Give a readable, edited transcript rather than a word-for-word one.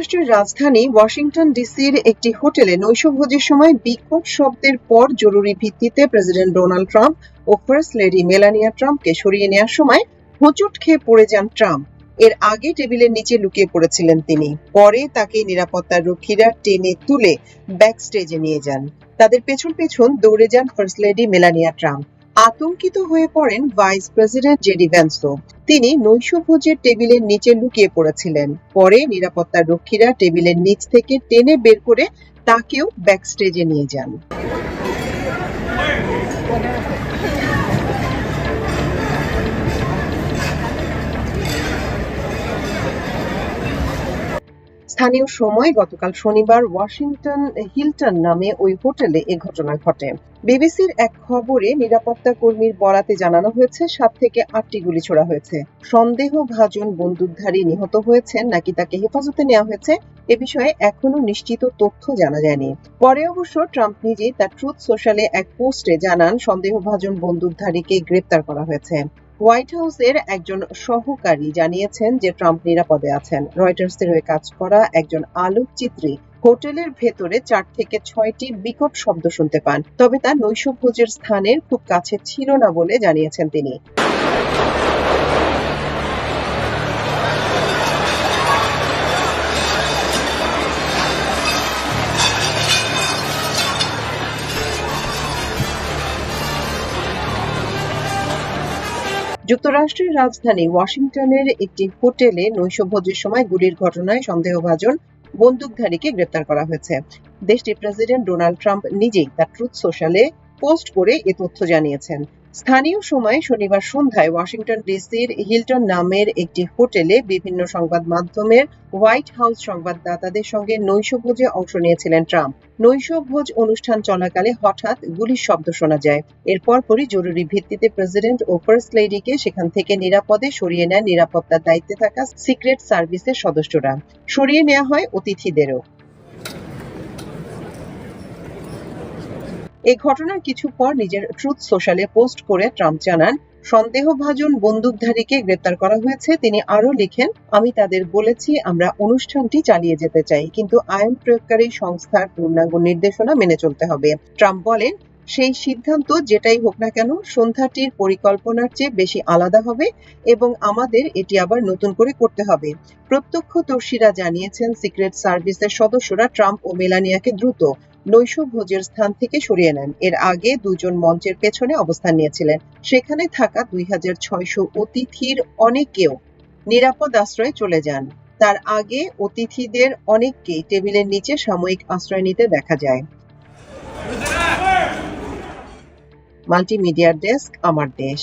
যুক্তরাষ্ট্রের রাজধানী ওয়াশিংটন ডিসির একটি হোটেলে নৈশভোজের সময় বিকট শব্দের পর জরুরি ভিত্তিতে প্রেসিডেন্ট ডোনাল্ড ট্রাম্প ও ফার্স্ট লেডি মেলানিয়া ট্রাম্পকে সরিয়ে নেওয়ার সময় হোঁচট খেয়ে পড়ে যান ট্রাম্প। এর আগে টেবিলের নিচে লুকিয়ে পড়েছিলেন তিনি। পরে তাকে নিরাপত্তার রক্ষীরা টেনে তুলে ব্যাক স্টেজে নিয়ে যান। তাদের পেছন পেছন দৌড়ে যান ফার্স্ট লেডি মেলানিয়া ট্রাম্প। আতঙ্কিত হয়ে পড়েন ভাইস প্রেসিডেন্ট জেডি ভ্যান্সও। তিনি নৈশভোজের টেবিলের নিচে লুকিয়ে পড়েছিলেন। পরে নিরাপত্তার রক্ষীরা টেবিলের নিচ থেকে টেনে বের করে তাকেও ব্যাক স্টেজে নিয়ে যান। স্থানীয় সময় গতকাল শনিবার ওয়াশিংটন হিলটন নামে ওই হোটেলে এ ঘটনা ঘটে। বিবিসির এক খবরে নিরাপত্তা কর্মীর বরাতে জানানো হয়েছে 7 থেকে 8টি গুলি ছোড়া হয়েছে। সন্দেহভাজন বন্দুকধারী নিহত হয়েছেন নাকি তাকে হেফাজতে নেওয়া হয়েছে এ বিষয়ে এখনো নিশ্চিত তথ্য জানা যায়নি। পরে অবশ্য ট্রাম্প নিজেই তার ট্রুথ সোশ্যালে এক পোস্টে জানান সন্দেহভাজন বন্দুকধারীকে গ্রেপ্তার করা হয়েছে। হোয়াইট হাউসের একজন সহকারী জানিয়েছেন যে ট্রাম্প নিরাপদে আছেন। রয়টার্সের হয়ে কাজ করা একজন আলোকচিত্রী হোটেলের ভেতরে 4 থেকে 6টি বিকট শব্দ শুনতে পান, তবে তা নৈশভোজের স্থানের খুব কাছে ছিল না বলে জানিয়েছেন তিনি। যুক্তরাষ্ট্রের রাজধানী ওয়াশিংটনের একটি হোটেলে নৈশভোজের সময় গুলির ঘটনায় সন্দেহভাজন বন্দুকধারীকে গ্রেপ্তার করা হয়েছে। দেশটির প্রেসিডেন্ট ডোনাল্ড ট্রাম্প নিজেই তার ট্রুথ সোশ্যালে পোস্ট করে এ তথ্য জানিয়েছেন। স্থানীয় সময় শনিবার সন্ধ্যায় ওয়াশিংটন ডিসির হিলটন নামের একটি হোটেলে বিভিন্ন সংবাদ মাধ্যমের হোয়াইট হাউস সংবাদদাতাদের সঙ্গে নৈশভোজে অংশ নিয়েছিলেন ট্রাম্প। নৈশভোজ অনুষ্ঠান চলাকালে হঠাৎ গুলির শব্দ শোনা যায়। এরপর পরই জরুরি ভিত্তিতে প্রেসিডেন্ট ও ফার্স্ট লেডিকে সেখান থেকে নিরাপদে সরিয়ে নেন নিরাপত্তার দায়িত্বে থাকা সিক্রেট সার্ভিসের সদস্যরা। সরিয়ে নেওয়া হয় অতিথিদেরও। এই ঘটনার কিছু পর নিজের ট্রুথ সোশ্যালে পোস্ট করে ট্রাম্প জানান সন্দেহভাজন বন্দুকধারীকে গ্রেপ্তার করা হয়েছে। তিনি আরো লিখেন, আমি তাদের বলেছি আমরা অনুষ্ঠানটি চালিয়ে যেতে চাই, কিন্তু আইন প্রয়োগকারী সংস্থার পূর্ণাঙ্গ নির্দেশনা মেনে চলতে হবে। ট্রাম্প বলেন, সেই সিদ্ধান্ত যেটাই হোক না কেন সন্ধ্যাটির পরিকল্পনার চেয়ে বেশি আলাদা হবে এবং আমাদের এটি আবার নতুন করে করতে হবে। প্রত্যক্ষদর্শীরা জানিয়েছেন সিক্রেট সার্ভিসের সদস্যরা ট্রাম্প ও মেলানিয়াকে দ্রুত নৈশভোজের স্থান থেকে সরিয়ে নেন। এর আগে দুজন মঞ্চের পেছনে অবস্থান নিয়েছিলেন। সেখানে থাকা 2600 অতিথির অনেকেও নিরাপদ আশ্রয়ে চলে যান। তার আগে অতিথিদের অনেককেই টেবিলের নিচে সাময়িক আশ্রয় নিতে দেখা যায়। মাল্টিমিডিয়া ডেস্ক, আমার দেশ।